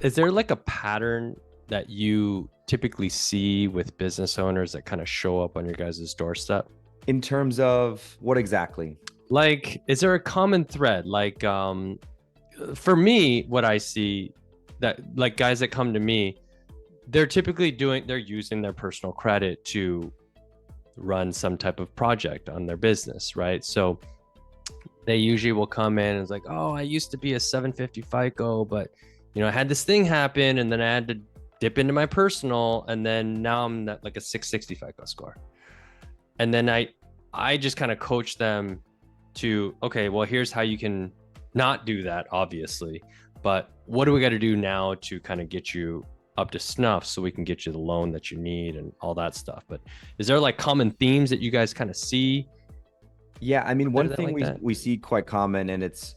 Is there like a pattern that you typically see with business owners that kind of show up on your guys' doorstep? In terms of what exactly? Like, is there a common thread? Like, for me, what I see that like guys that come to me, they're using their personal credit to run some type of project on their business, right? So they usually will come in and it's like, oh, I used to be a 750 FICO, but I had this thing happen and then I had to dip into my personal, and then now I'm at like a 660 FICO score. And then I just kind of coach them to, okay, well, here's how you can not do that, obviously, but what do we got to do now to kind of get you up to snuff so we can get you the loan that you need and all that stuff? But is there like common themes that you guys kind of see? Yeah, I mean, one thing Like we that? we see quite common, and it's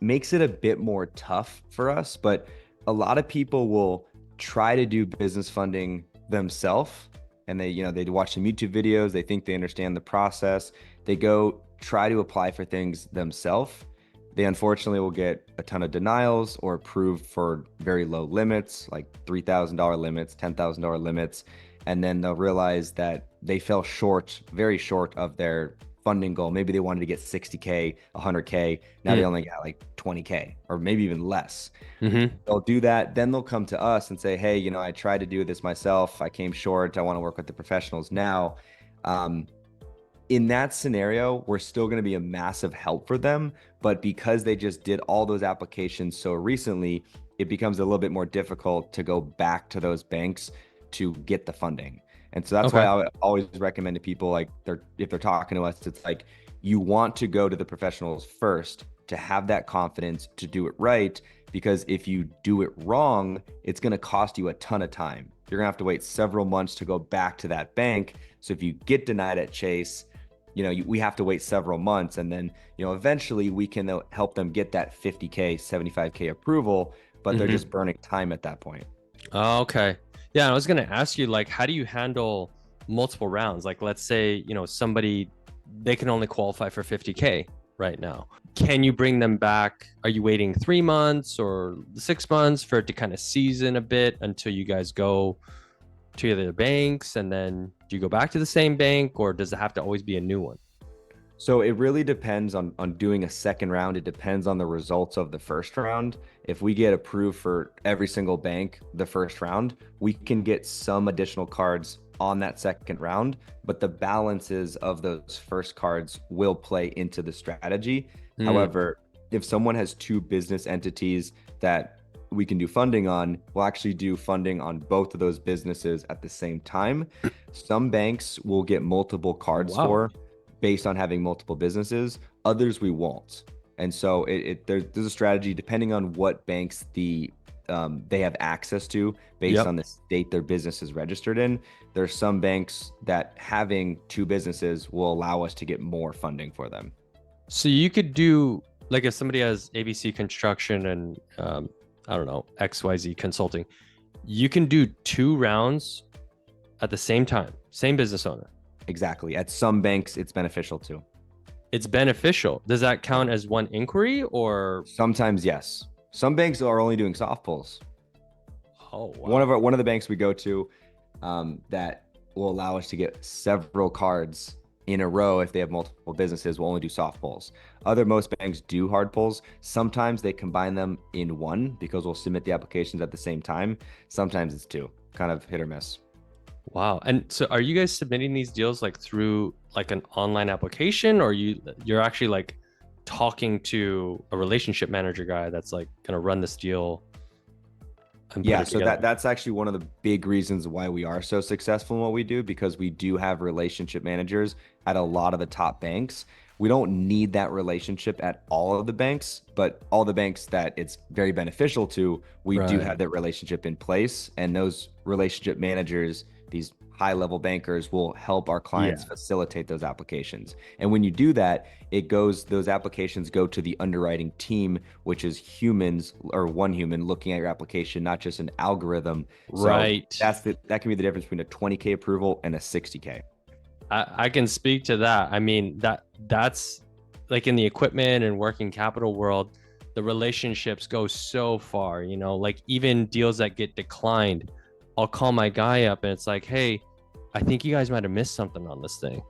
makes it a bit more tough for us, but a lot of people will try to do business funding themselves, and they watch some YouTube videos, they think they understand the process, they go try to apply for things themselves. They unfortunately will get a ton of denials or approved for very low limits, like $3,000 limits, $10,000 limits, and then they'll realize that they fell short, very short of their funding goal. Maybe they wanted to get 60K, 100K. Now they only got like 20K or maybe even less. Mm-hmm. They'll do that. Then they'll come to us and say, hey, I tried to do this myself. I came short. I want to work with the professionals now. Um, in that scenario, we're still going to be a massive help for them. But because they just did all those applications so recently, it becomes a little bit more difficult to go back to those banks to get the funding. And so that's why Okay. I would always recommend to people, like, if they're talking to us, it's like you want to go to the professionals first to have that confidence to do it right. Because if you do it wrong, it's going to cost you a ton of time. You're going to have to wait several months to go back to that bank. So if you get denied at Chase, we have to wait several months, and then eventually we can help them get that 50K 75K approval, but they're Mm-hmm. just burning time at that point. Oh, okay. Yeah, I was gonna ask you, like, how do you handle multiple rounds? Like, let's say, somebody, they can only qualify for 50K right now. Can you bring them back? Are you waiting 3 months or 6 months for it to kind of season a bit until you guys go to the banks, and then do you go back to the same bank, or does it have to always be a new one? So it really depends on doing a second round. It depends on the results of the first round. If we get approved for every single bank the first round, we can get some additional cards on that second round, but the balances of those first cards will play into the strategy. Mm. However, if someone has two business entities that we can do funding on, we'll actually do funding on both of those businesses at the same time. Some banks will get multiple cards Wow. for based on having multiple businesses. Others we won't. And so there's a strategy depending on what banks they have access to based Yep. on the state their business is registered in. There's some banks that having two businesses will allow us to get more funding for them. So you could do, like, if somebody has ABC Construction and I don't know, XYZ Consulting, you can do 2 rounds at the same time, same business owner. Exactly. At some banks, it's beneficial too. It's beneficial. Does that Yeah. count as one inquiry or? Sometimes, yes. Some banks are only doing soft pulls. Oh, One of wow. one of the banks we go to that will allow us to get several cards in a row if they have multiple businesses will only do soft pulls. Most banks do hard pulls. Sometimes they combine them in one because we'll submit the applications at the same time. Sometimes it's two, kind of hit or miss. Wow. And so are you guys submitting these deals like through like an online application, or you're actually like talking to a relationship manager guy that's like gonna run this deal and put Yeah, it so together? that's actually one of the big reasons why we are so successful in what we do, because we do have relationship managers at a lot of the top banks. We don't need that relationship at all of the banks, but all the banks that it's very beneficial to, we do Right. have that relationship in place. And those relationship managers, these high level bankers, will help our clients Yeah. facilitate those applications. And when you do that, those applications go to the underwriting team, which is humans or one human looking at your application, not just an algorithm. So Right. that can be the difference between a 20K approval and a 60K. I can speak to that. I mean, that's like in the equipment and working capital world, the relationships go so far, you know, like even deals that get declined, I'll call my guy up and it's like, hey, I think you guys might have missed something on this thing.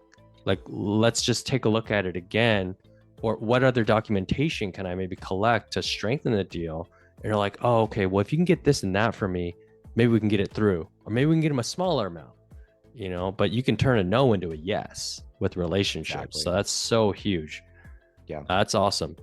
Like, let's just take a look at it again. Or what other documentation can I maybe collect to strengthen the deal? And you're like, oh, okay, well, if you can get this and that for me, maybe we can get it through. Or maybe we can get them a smaller amount, you know, but you can turn a no into a yes with relationships. Exactly. So that's so huge. Yeah. That's awesome.